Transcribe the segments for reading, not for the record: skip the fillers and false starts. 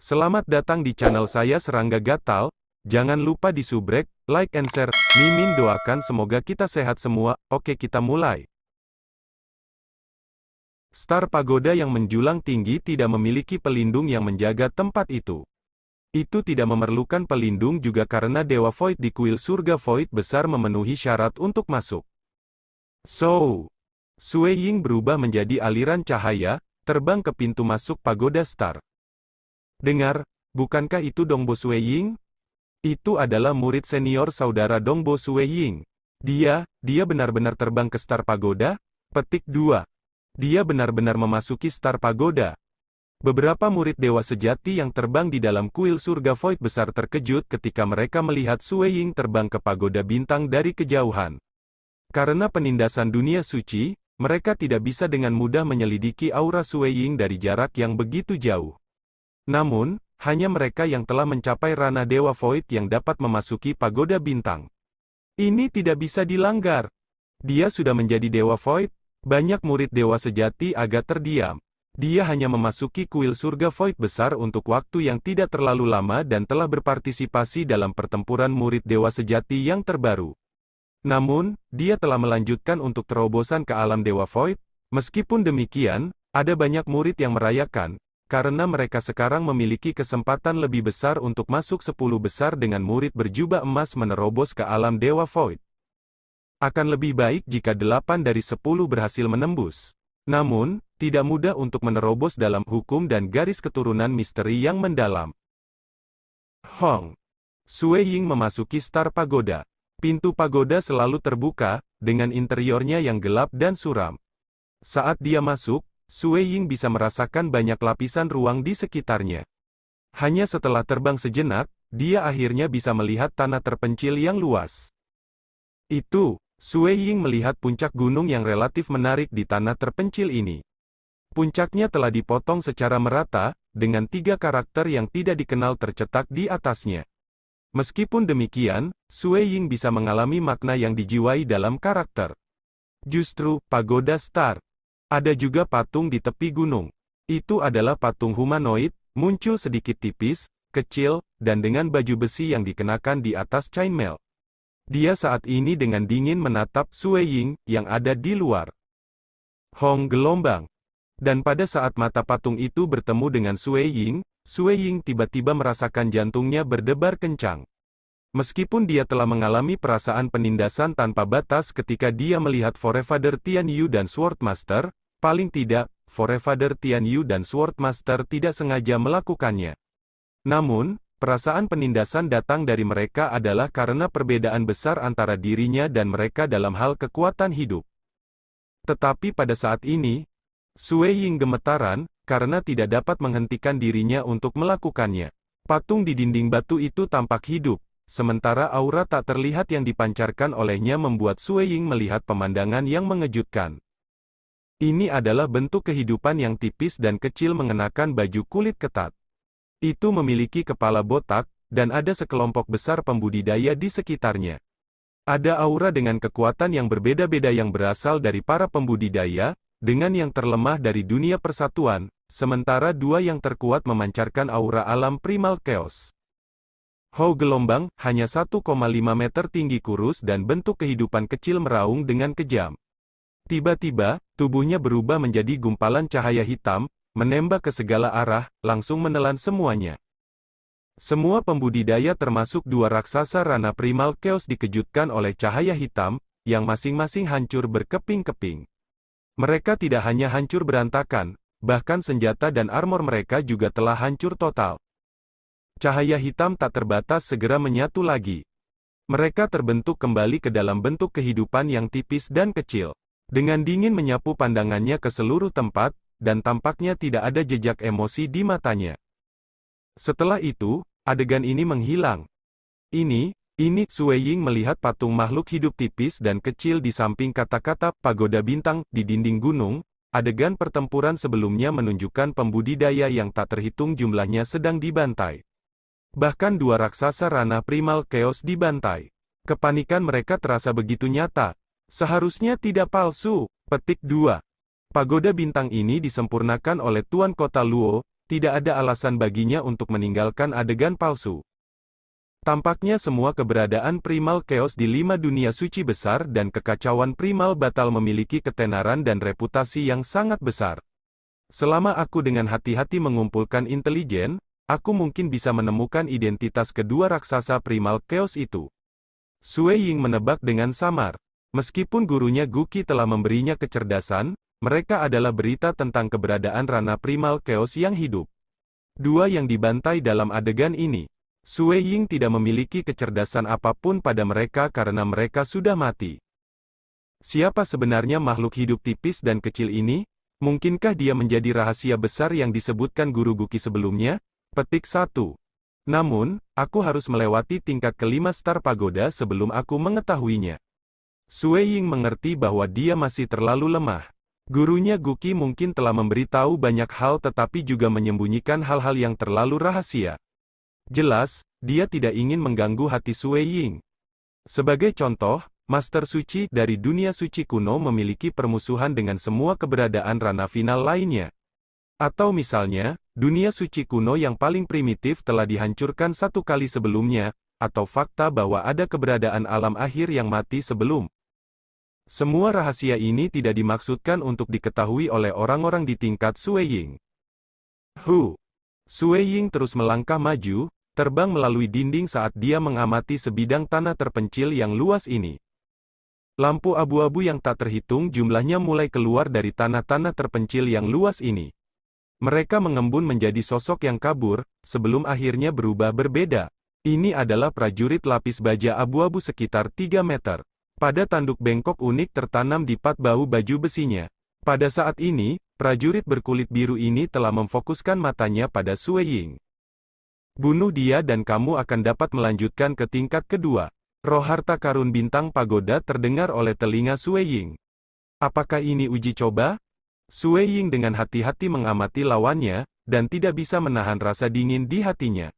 Selamat datang di channel saya Serangga Gatal. Jangan lupa di subrek, like and share. Mimin doakan semoga kita sehat semua. Oke, kita mulai. Star pagoda yang menjulang tinggi tidak memiliki pelindung yang menjaga tempat itu. Itu tidak memerlukan pelindung juga karena Dewa Void di kuil surga Void besar memenuhi syarat untuk masuk. Sui Ying berubah menjadi aliran cahaya, terbang ke pintu masuk pagoda Star. Dengar, bukankah itu Dongbo Sui Ying? Itu adalah murid senior saudara Dongbo Sui Ying. Dia benar-benar terbang ke Star Pagoda? Petik 2. Dia benar-benar memasuki Star Pagoda. Beberapa murid dewa sejati yang terbang di dalam kuil surga Void besar terkejut ketika mereka melihat Sui Ying terbang ke pagoda bintang dari kejauhan. Karena penindasan dunia suci, mereka tidak bisa dengan mudah menyelidiki aura Sui Ying dari jarak yang begitu jauh. Namun, hanya mereka yang telah mencapai ranah Dewa Void yang dapat memasuki pagoda bintang. Ini tidak bisa dilanggar. Dia sudah menjadi Dewa Void. Banyak murid dewa sejati agak terdiam. Dia hanya memasuki kuil surga Void besar untuk waktu yang tidak terlalu lama dan telah berpartisipasi dalam pertempuran murid dewa sejati yang terbaru. Namun, dia telah melanjutkan untuk terobosan ke alam Dewa Void. Meskipun demikian, ada banyak murid yang merayakan, karena mereka sekarang memiliki kesempatan lebih besar untuk masuk 10 besar dengan murid berjubah emas menerobos ke alam Dewa Void. Akan lebih baik jika 8 dari 10 berhasil menembus. Namun, tidak mudah untuk menerobos dalam hukum dan garis keturunan misteri yang mendalam. Sui Ying memasuki Star Pagoda. Pintu pagoda selalu terbuka, dengan interiornya yang gelap dan suram. Saat dia masuk, Sui Ying bisa merasakan banyak lapisan ruang di sekitarnya. Hanya setelah terbang sejenak, dia akhirnya bisa melihat tanah terpencil yang luas. Sui Ying melihat puncak gunung yang relatif menarik di tanah terpencil ini. Puncaknya telah dipotong secara merata, dengan 3 karakter yang tidak dikenal tercetak di atasnya. Meskipun demikian, Sui Ying bisa mengalami makna yang dijiwai dalam karakter. Justru, pagoda Star. Ada juga patung di tepi gunung. Itu adalah patung humanoid, muncul sedikit tipis, kecil, dan dengan baju besi yang dikenakan di atas chainmail. Dia saat ini dengan dingin menatap Sui Ying, yang ada di luar. Gelombang. Dan pada saat mata patung itu bertemu dengan Sui Ying tiba-tiba merasakan jantungnya berdebar kencang. Meskipun dia telah mengalami perasaan penindasan tanpa batas ketika dia melihat Forefather Tian Yu dan Swordmaster, paling tidak, Forefather Tian Yu dan Swordmaster tidak sengaja melakukannya. Namun, perasaan penindasan datang dari mereka adalah karena perbedaan besar antara dirinya dan mereka dalam hal kekuatan hidup. Tetapi pada saat ini, Sui Ying gemetaran, karena tidak dapat menghentikan dirinya untuk melakukannya. Patung di dinding batu itu tampak hidup. Sementara aura tak terlihat yang dipancarkan olehnya membuat Sui Ying melihat pemandangan yang mengejutkan. Ini adalah bentuk kehidupan yang tipis dan kecil mengenakan baju kulit ketat. Itu memiliki kepala botak, dan ada sekelompok besar pembudidaya di sekitarnya. Ada aura dengan kekuatan yang berbeda-beda yang berasal dari para pembudidaya, dengan yang terlemah dari dunia persatuan, sementara 2 yang terkuat memancarkan aura alam primal chaos. Gelombang, hanya 1,5 meter tinggi kurus dan bentuk kehidupan kecil meraung dengan kejam. Tiba-tiba, tubuhnya berubah menjadi gumpalan cahaya hitam, menembak ke segala arah, langsung menelan semuanya. Semua pembudidaya termasuk 2 raksasa Rana Primal Chaos dikejutkan oleh cahaya hitam, yang masing-masing hancur berkeping-keping. Mereka tidak hanya hancur berantakan, bahkan senjata dan armor mereka juga telah hancur total. Cahaya hitam tak terbatas segera menyatu lagi. Mereka terbentuk kembali ke dalam bentuk kehidupan yang tipis dan kecil. Dengan dingin menyapu pandangannya ke seluruh tempat, dan tampaknya tidak ada jejak emosi di matanya. Setelah itu, adegan ini menghilang. Ini, Sui Ying melihat patung makhluk hidup tipis dan kecil di samping kata-kata pagoda bintang di dinding gunung. Adegan pertempuran sebelumnya menunjukkan pembudidaya yang tak terhitung jumlahnya sedang dibantai. Bahkan 2 raksasa Rana Primal Chaos dibantai. Kepanikan mereka terasa begitu nyata. Seharusnya tidak palsu. Petik 2. Pagoda bintang ini disempurnakan oleh Tuan Kota Luo, tidak ada alasan baginya untuk meninggalkan adegan palsu. Tampaknya semua keberadaan Primal Chaos di 5 dunia suci besar dan kekacauan Primal Batal memiliki ketenaran dan reputasi yang sangat besar. Selama aku dengan hati-hati mengumpulkan intelijen, aku mungkin bisa menemukan identitas kedua raksasa Primal Chaos itu. Sue Ying menebak dengan samar. Meskipun gurunya Guqi telah memberinya kecerdasan, mereka adalah berita tentang keberadaan Rana Primal Chaos yang hidup. Dua yang dibantai dalam adegan ini. Sue Ying tidak memiliki kecerdasan apapun pada mereka karena mereka sudah mati. Siapa sebenarnya makhluk hidup tipis dan kecil ini? Mungkinkah dia menjadi rahasia besar yang disebutkan guru Guqi sebelumnya? Petik 1. Namun, aku harus melewati tingkat kelima Star Pagoda sebelum aku mengetahuinya. Sue Ying mengerti bahwa dia masih terlalu lemah. Gurunya Guqi mungkin telah memberitahu banyak hal tetapi juga menyembunyikan hal-hal yang terlalu rahasia. Jelas, dia tidak ingin mengganggu hati Sue Ying. Sebagai contoh, Master Suci dari dunia suci kuno memiliki permusuhan dengan semua keberadaan Rana final lainnya. Atau misalnya, dunia suci kuno yang paling primitif telah dihancurkan satu kali sebelumnya, atau fakta bahwa ada keberadaan alam akhir yang mati sebelum. Semua rahasia ini tidak dimaksudkan untuk diketahui oleh orang-orang di tingkat Sue Ying. Sue Ying terus melangkah maju, terbang melalui dinding saat dia mengamati sebidang tanah terpencil yang luas ini. Lampu abu-abu yang tak terhitung jumlahnya mulai keluar dari tanah-tanah terpencil yang luas ini. Mereka mengembun menjadi sosok yang kabur, sebelum akhirnya berubah berbeda. Ini adalah prajurit lapis baja abu-abu sekitar 3 meter. Pada tanduk bengkok unik tertanam di pat bahu baju besinya. Pada saat ini, prajurit berkulit biru ini telah memfokuskan matanya pada Sue Ying. Bunuh dia dan kamu akan dapat melanjutkan ke tingkat kedua. Roh harta karun bintang pagoda terdengar oleh telinga Sue Ying. Apakah ini uji coba? Sue Ying dengan hati-hati mengamati lawannya, dan tidak bisa menahan rasa dingin di hatinya.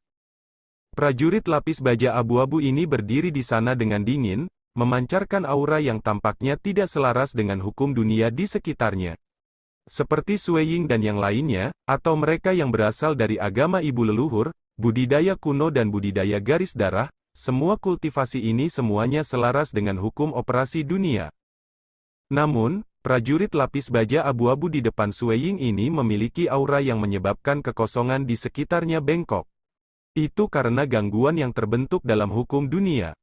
Prajurit lapis baja abu-abu ini berdiri di sana dengan dingin, memancarkan aura yang tampaknya tidak selaras dengan hukum dunia di sekitarnya. Seperti Sue Ying dan yang lainnya, atau mereka yang berasal dari agama ibu leluhur, budidaya kuno dan budidaya garis darah, semua kultivasi ini semuanya selaras dengan hukum operasi dunia. Namun, prajurit lapis baja abu-abu di depan Sue Ying ini memiliki aura yang menyebabkan kekosongan di sekitarnya bengkok. Itu karena gangguan yang terbentuk dalam hukum dunia.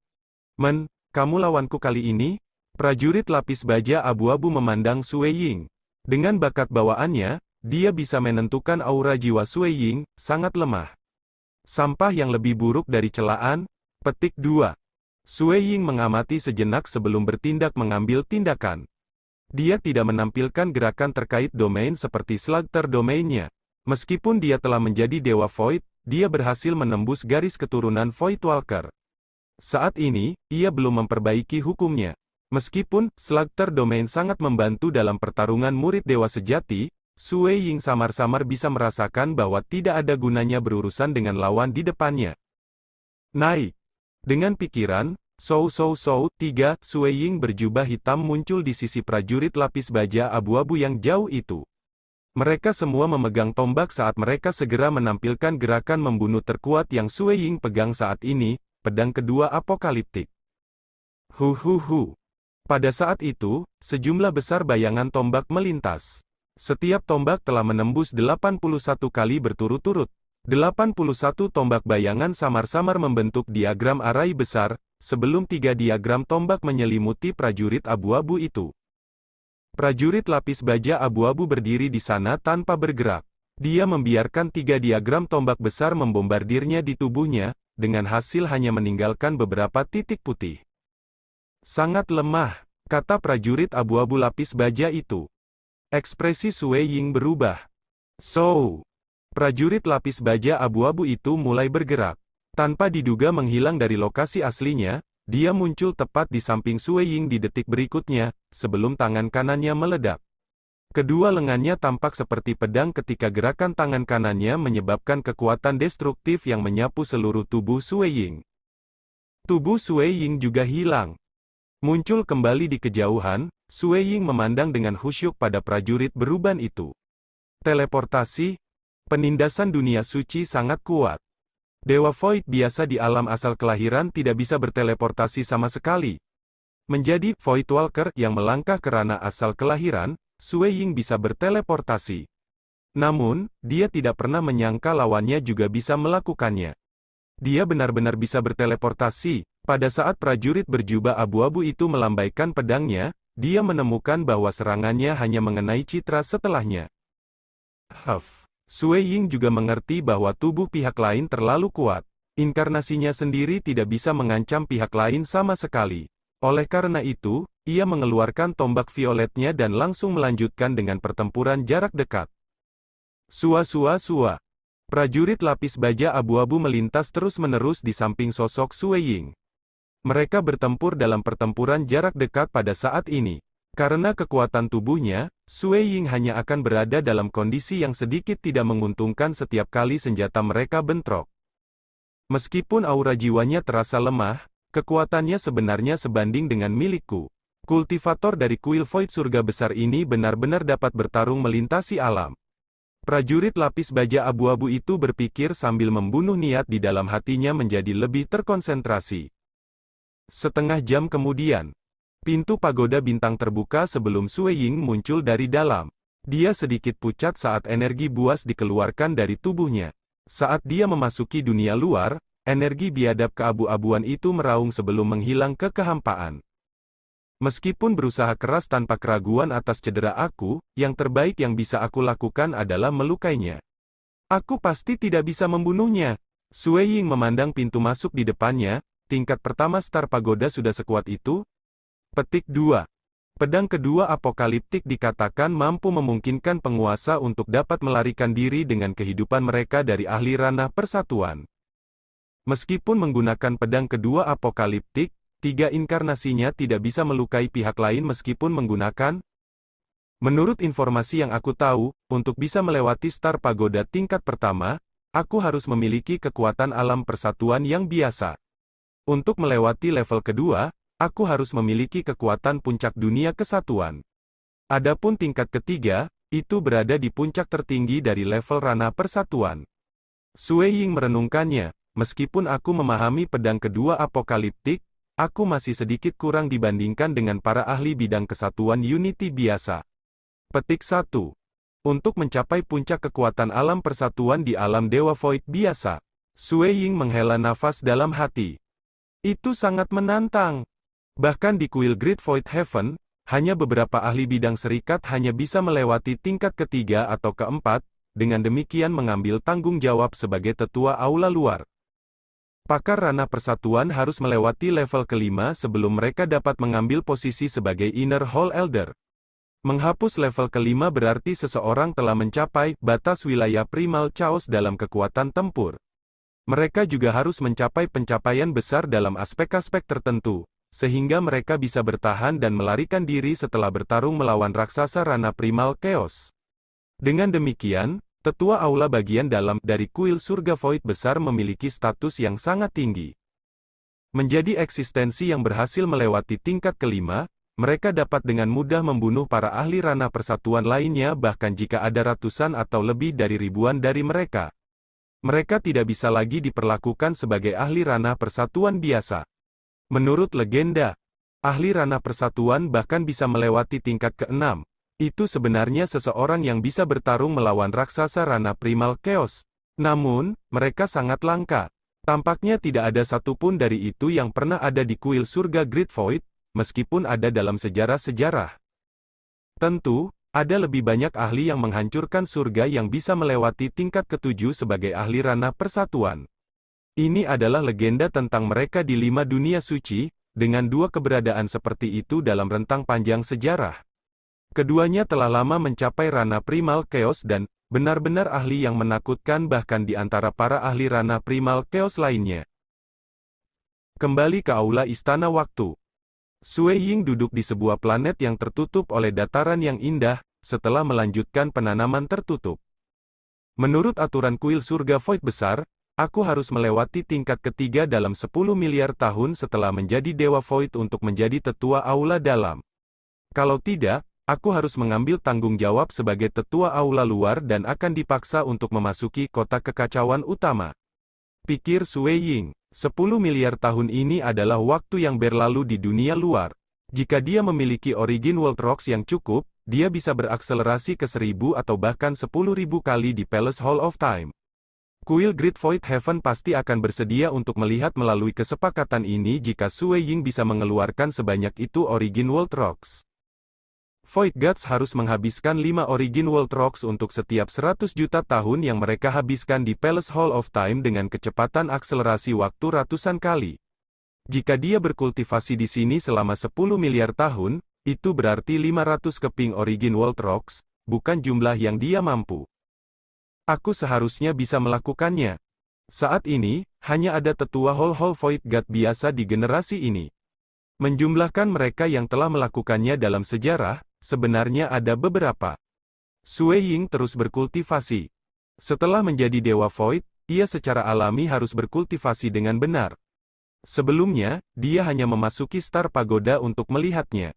Kamu lawanku kali ini? Prajurit lapis baja abu-abu memandang Sue Ying. Dengan bakat bawaannya, dia bisa menentukan aura jiwa Sue Ying, sangat lemah. Sampah yang lebih buruk dari celaan. Petik 2. Sue Ying mengamati sejenak sebelum bertindak mengambil tindakan. Dia tidak menampilkan gerakan terkait domain seperti Slugter domainnya. Meskipun dia telah menjadi Dewa Void, dia berhasil menembus garis keturunan Void Walker. Saat ini, ia belum memperbaiki hukumnya. Meskipun Slugter Domain sangat membantu dalam pertarungan murid dewa sejati, Sue Ying samar-samar bisa merasakan bahwa tidak ada gunanya berurusan dengan lawan di depannya. Naik. Dengan pikiran, 3, Sue Ying berjubah hitam muncul di sisi prajurit lapis baja abu-abu yang jauh itu. Mereka semua memegang tombak saat mereka segera menampilkan gerakan membunuh terkuat yang Sue Ying pegang saat ini, pedang kedua apokaliptik. Pada saat itu, sejumlah besar bayangan tombak melintas. Setiap tombak telah menembus 81 kali berturut-turut. 81 tombak bayangan samar-samar membentuk diagram arai besar, sebelum 3 diagram tombak menyelimuti prajurit abu-abu itu. Prajurit lapis baja abu-abu berdiri di sana tanpa bergerak. Dia membiarkan 3 diagram tombak besar membombardirnya di tubuhnya, dengan hasil hanya meninggalkan beberapa titik putih. Sangat lemah, kata prajurit abu-abu lapis baja itu. Ekspresi Sue Ying berubah. Prajurit lapis baja abu-abu itu mulai bergerak. Tanpa diduga menghilang dari lokasi aslinya, dia muncul tepat di samping Sue Ying di detik berikutnya, sebelum tangan kanannya meledak. Kedua lengannya tampak seperti pedang ketika gerakan tangan kanannya menyebabkan kekuatan destruktif yang menyapu seluruh tubuh Sue Ying. Tubuh Sue Ying juga hilang. Muncul kembali di kejauhan, Sue Ying memandang dengan khusyuk pada prajurit beruban itu. Teleportasi? Penindasan dunia suci sangat kuat. Dewa Void biasa di alam asal kelahiran tidak bisa berteleportasi sama sekali. Menjadi Void Walker yang melangkah ke ranah asal kelahiran, Sui Ying bisa berteleportasi. Namun, dia tidak pernah menyangka lawannya juga bisa melakukannya. Dia benar-benar bisa berteleportasi. Pada saat prajurit berjubah abu-abu itu melambaikan pedangnya, dia menemukan bahwa serangannya hanya mengenai citra setelahnya. Sui Ying juga mengerti bahwa tubuh pihak lain terlalu kuat. Inkarnasinya sendiri tidak bisa mengancam pihak lain sama sekali. Oleh karena itu, ia mengeluarkan tombak violetnya dan langsung melanjutkan dengan pertempuran jarak dekat. Sua. Prajurit lapis baja abu-abu melintas terus-menerus di samping sosok Sui Ying. Mereka bertempur dalam pertempuran jarak dekat pada saat ini. Karena kekuatan tubuhnya, Sui Ying hanya akan berada dalam kondisi yang sedikit tidak menguntungkan setiap kali senjata mereka bentrok. Meskipun aura jiwanya terasa lemah, kekuatannya sebenarnya sebanding dengan milikku. Kultivator dari kuil Void surga besar ini benar-benar dapat bertarung melintasi alam. Prajurit lapis baja abu-abu itu berpikir sambil membunuh niat di dalam hatinya menjadi lebih terkonsentrasi. Setengah jam kemudian, pintu pagoda bintang terbuka sebelum Sui Ying muncul dari dalam. Dia sedikit pucat saat energi buas dikeluarkan dari tubuhnya. Saat dia memasuki dunia luar, energi biadab keabu-abuan itu meraung sebelum menghilang ke kehampaan. Meskipun berusaha keras tanpa keraguan atas cedera aku, yang terbaik yang bisa aku lakukan adalah melukainya. Aku pasti tidak bisa membunuhnya. Sui Ying memandang pintu masuk di depannya, tingkat pertama Star Pagoda sudah sekuat itu? Petik 2. Pedang kedua apokaliptik dikatakan mampu memungkinkan penguasa untuk dapat melarikan diri dengan kehidupan mereka dari ahli ranah persatuan. Meskipun menggunakan pedang kedua apokaliptik, 3 inkarnasinya tidak bisa melukai pihak lain meskipun menggunakan. Menurut informasi yang aku tahu, untuk bisa melewati Star Pagoda tingkat pertama, aku harus memiliki kekuatan alam persatuan yang biasa. Untuk melewati level kedua, aku harus memiliki kekuatan puncak dunia kesatuan. Adapun tingkat ketiga, itu berada di puncak tertinggi dari level ranah persatuan. Sui Ying merenungkannya, meskipun aku memahami pedang kedua apokaliptik, aku masih sedikit kurang dibandingkan dengan para ahli bidang kesatuan Unity biasa. Petik 1. Untuk mencapai puncak kekuatan alam persatuan di alam Dewa Void biasa, Sui Ying menghela nafas dalam hati. Itu sangat menantang. Bahkan di kuil Great Void Heaven, hanya beberapa ahli bidang serikat hanya bisa melewati tingkat ketiga atau keempat, dengan demikian mengambil tanggung jawab sebagai tetua aula luar. Pakar ranah persatuan harus melewati level kelima sebelum mereka dapat mengambil posisi sebagai Inner Hall Elder. Menghapus level kelima berarti seseorang telah mencapai batas wilayah primal chaos dalam kekuatan tempur. Mereka juga harus mencapai pencapaian besar dalam aspek-aspek tertentu, sehingga mereka bisa bertahan dan melarikan diri setelah bertarung melawan raksasa ranah primal chaos. Dengan demikian, Tetua Aula bagian dalam dari kuil surga Void besar memiliki status yang sangat tinggi. Menjadi eksistensi yang berhasil melewati tingkat kelima, mereka dapat dengan mudah membunuh para ahli ranah persatuan lainnya bahkan jika ada ratusan atau lebih dari ribuan dari mereka. Mereka tidak bisa lagi diperlakukan sebagai ahli ranah persatuan biasa. Menurut legenda, ahli ranah persatuan bahkan bisa melewati tingkat ke-6. Itu sebenarnya seseorang yang bisa bertarung melawan raksasa ranah primal chaos. Namun, mereka sangat langka. Tampaknya tidak ada satupun dari itu yang pernah ada di kuil surga Great Void, meskipun ada dalam sejarah-sejarah. Tentu, ada lebih banyak ahli yang menghancurkan surga yang bisa melewati tingkat ke-7 sebagai ahli ranah persatuan. Ini adalah legenda tentang mereka di 5 dunia suci, dengan 2 keberadaan seperti itu dalam rentang panjang sejarah. Keduanya telah lama mencapai ranah primal chaos dan benar-benar ahli yang menakutkan bahkan di antara para ahli ranah primal chaos lainnya. Kembali ke aula Istana Waktu. Sui Ying duduk di sebuah planet yang tertutup oleh dataran yang indah, setelah melanjutkan penanaman tertutup. Menurut aturan kuil surga Void besar, aku harus melewati tingkat ketiga dalam 10 miliar tahun setelah menjadi Dewa Void untuk menjadi tetua aula dalam. Kalau tidak, Aku harus mengambil tanggung jawab sebagai tetua aula luar dan akan dipaksa untuk memasuki kota kekacauan utama. Pikir Sui Ying. 10 miliar tahun ini adalah waktu yang berlalu di dunia luar. Jika dia memiliki origin world rocks yang cukup, dia bisa berakselerasi ke 1000 atau bahkan 10.000 kali di Palace Hall of Time. Kuil Great Void Heaven pasti akan bersedia untuk melihat melalui kesepakatan ini jika Sui Ying bisa mengeluarkan sebanyak itu origin world rocks. Void Gods harus menghabiskan 5 origin world rocks untuk setiap 100 juta tahun yang mereka habiskan di Palace Hall of Time dengan kecepatan akselerasi waktu ratusan kali. Jika dia berkultivasi di sini selama 10 miliar tahun, itu berarti 500 keping origin world rocks, bukan jumlah yang dia mampu. Aku seharusnya bisa melakukannya. Saat ini, hanya ada tetua Hall Void God biasa di generasi ini. Menjumlahkan mereka yang telah melakukannya dalam sejarah, sebenarnya ada beberapa. Sui Ying terus berkultivasi. Setelah menjadi Dewa Void, ia secara alami harus berkultivasi dengan benar. Sebelumnya, dia hanya memasuki Star Pagoda untuk melihatnya.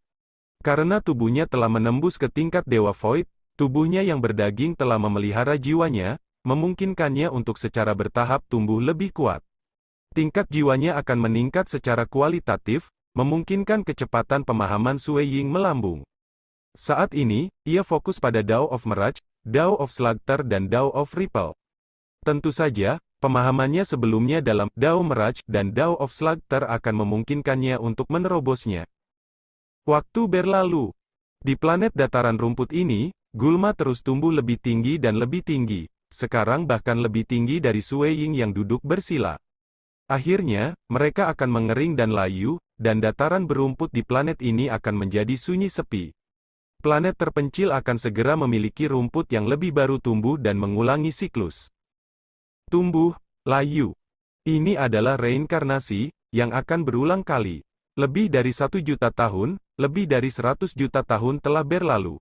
Karena tubuhnya telah menembus ke tingkat Dewa Void, tubuhnya yang berdaging telah memelihara jiwanya, memungkinkannya untuk secara bertahap tumbuh lebih kuat. Tingkat jiwanya akan meningkat secara kualitatif, memungkinkan kecepatan pemahaman Sui Ying melambung. Saat ini, ia fokus pada Dao of Mirage, Dao of Slugter dan Dao of Ripple. Tentu saja, pemahamannya sebelumnya dalam Dao Mirage dan Dao of Slugter akan memungkinkannya untuk menerobosnya. Waktu berlalu. Di planet dataran rumput ini, gulma terus tumbuh lebih tinggi dan lebih tinggi, sekarang bahkan lebih tinggi dari Sui Ying yang duduk bersila. Akhirnya, mereka akan mengering dan layu, dan dataran berumput di planet ini akan menjadi sunyi sepi. Planet terpencil akan segera memiliki rumput yang lebih baru tumbuh dan mengulangi siklus. Tumbuh, layu. Ini adalah reinkarnasi, yang akan berulang kali. Lebih dari 1 juta tahun, lebih dari 100 juta tahun telah berlalu.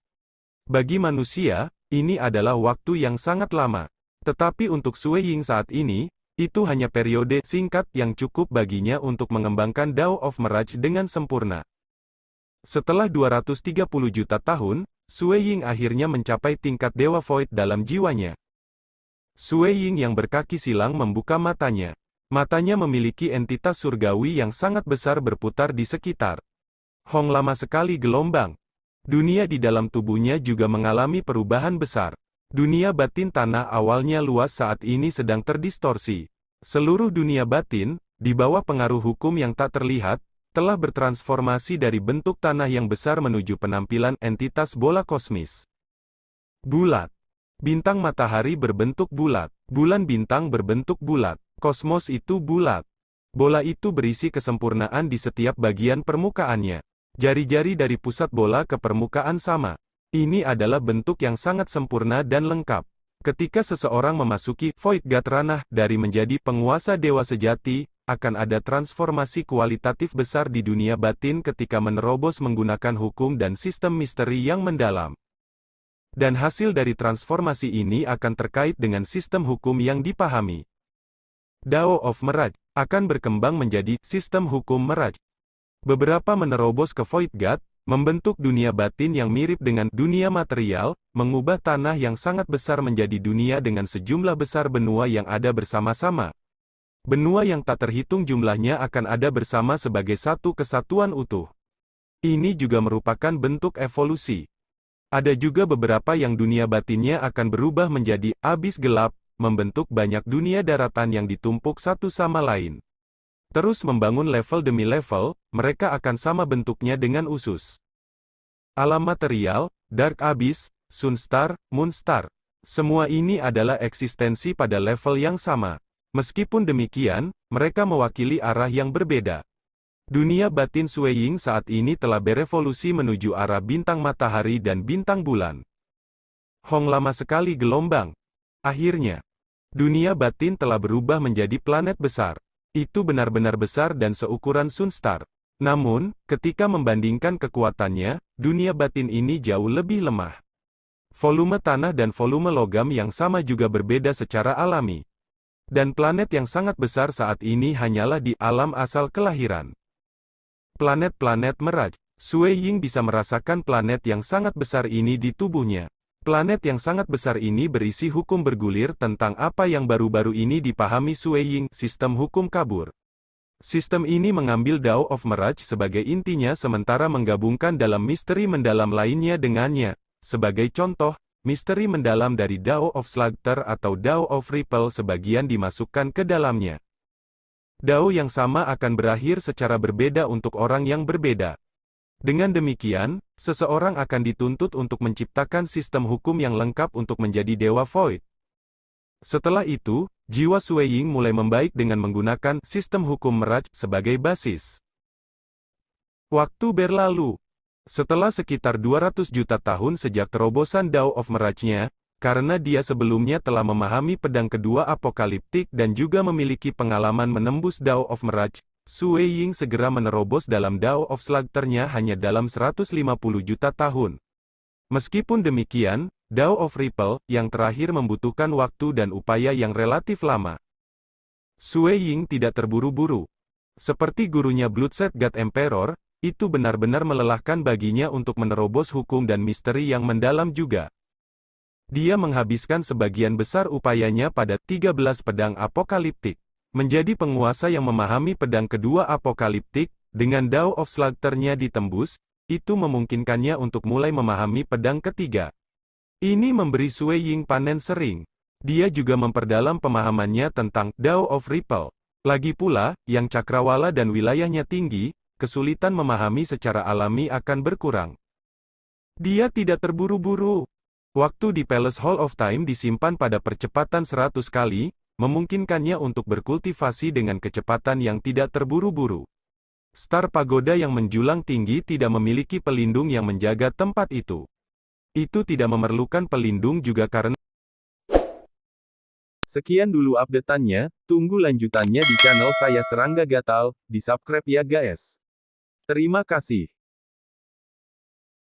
Bagi manusia, ini adalah waktu yang sangat lama. Tetapi untuk Sui Ying saat ini, itu hanya periode singkat yang cukup baginya untuk mengembangkan Dao of Mirage dengan sempurna. Setelah 230 juta tahun, Sui Ying akhirnya mencapai tingkat Dewa Void dalam jiwanya. Sui Ying yang berkaki silang membuka matanya. Matanya memiliki entitas surgawi yang sangat besar berputar di sekitar. Hong lama sekali gelombang. Dunia di dalam tubuhnya juga mengalami perubahan besar. Dunia batin tanah awalnya luas saat ini sedang terdistorsi. Seluruh dunia batin, di bawah pengaruh hukum yang tak terlihat, telah bertransformasi dari bentuk tanah yang besar menuju penampilan entitas bola kosmis. Bulat. Bintang matahari berbentuk bulat. Bulan bintang berbentuk bulat. Kosmos itu bulat. Bola itu berisi kesempurnaan di setiap bagian permukaannya. Jari-jari dari pusat bola ke permukaan sama. Ini adalah bentuk yang sangat sempurna dan lengkap. Ketika seseorang memasuki Void God ranah dari menjadi penguasa dewa sejati, akan ada transformasi kualitatif besar di dunia batin ketika menerobos menggunakan hukum dan sistem misteri yang mendalam. Dan hasil dari transformasi ini akan terkait dengan sistem hukum yang dipahami. Dao of Mirage akan berkembang menjadi sistem hukum Mirage. Beberapa menerobos ke Void God, membentuk dunia batin yang mirip dengan dunia material, mengubah tanah yang sangat besar menjadi dunia dengan sejumlah besar benua yang ada bersama-sama. Benua yang tak terhitung jumlahnya akan ada bersama sebagai satu kesatuan utuh. Ini juga merupakan bentuk evolusi. Ada juga beberapa yang dunia batinnya akan berubah menjadi abis gelap, membentuk banyak dunia daratan yang ditumpuk satu sama lain. Terus membangun level demi level, mereka akan sama bentuknya dengan usus. Alam material, Dark Abyss, Sunstar, Moonstar. Semua ini adalah eksistensi pada level yang sama. Meskipun demikian, mereka mewakili arah yang berbeda. Dunia batin Sui Ying saat ini telah berevolusi menuju arah bintang matahari dan bintang bulan. Hong lama sekali gelombang. Akhirnya, dunia batin telah berubah menjadi planet besar. Itu benar-benar besar dan seukuran Sunstar. Namun, ketika membandingkan kekuatannya, dunia batin ini jauh lebih lemah. Volume tanah dan volume logam yang sama juga berbeda secara alami. Dan planet yang sangat besar saat ini hanyalah di alam asal kelahiran. Planet-planet Mirage. Sue Ying bisa merasakan planet yang sangat besar ini di tubuhnya. Planet yang sangat besar ini berisi hukum bergulir tentang apa yang baru-baru ini dipahami Sue Ying, sistem hukum kabur. Sistem ini mengambil Dao of Mirage sebagai intinya sementara menggabungkan dalam misteri mendalam lainnya dengannya. Sebagai contoh, misteri mendalam dari Dao of Slugter atau Dao of Ripple sebagian dimasukkan ke dalamnya. Dao yang sama akan berakhir secara berbeda untuk orang yang berbeda. Dengan demikian, seseorang akan dituntut untuk menciptakan sistem hukum yang lengkap untuk menjadi Dewa Void. Setelah itu, jiwa Sue Ying mulai membaik dengan menggunakan sistem hukum Mirage sebagai basis. Waktu berlalu. Setelah sekitar 200 juta tahun sejak terobosan Dao of Mirage-nya, karena dia sebelumnya telah memahami pedang kedua apokaliptik dan juga memiliki pengalaman menembus Dao of Mirage, Sue Ying segera menerobos dalam Dao of Slugter-nya hanya dalam 150 juta tahun. Meskipun demikian, Dao of Ripple, yang terakhir membutuhkan waktu dan upaya yang relatif lama. Sue Ying tidak terburu-buru. Seperti gurunya Bloodset God Emperor, itu benar-benar melelahkan baginya untuk menerobos hukum dan misteri yang mendalam juga. Dia menghabiskan sebagian besar upayanya pada 13 pedang apokaliptik. Menjadi penguasa yang memahami pedang kedua apokaliptik, dengan Dao of Slugter-nya ditembus, itu memungkinkannya untuk mulai memahami pedang ketiga. Ini memberi Sue Ying panen sering. Dia juga memperdalam pemahamannya tentang Dao of Ripple. Lagi pula, yang cakrawala dan wilayahnya tinggi, kesulitan memahami secara alami akan berkurang. Dia tidak terburu-buru. Waktu di Palace Hall of Time disimpan pada percepatan 100 kali, memungkinkannya untuk berkultivasi dengan kecepatan yang tidak terburu-buru. Star Pagoda yang menjulang tinggi tidak memiliki pelindung yang menjaga tempat itu. Itu tidak memerlukan pelindung juga karena... Sekian dulu update-annya, tunggu lanjutannya di channel saya Serangga Gatal, di subscribe ya guys. Terima kasih.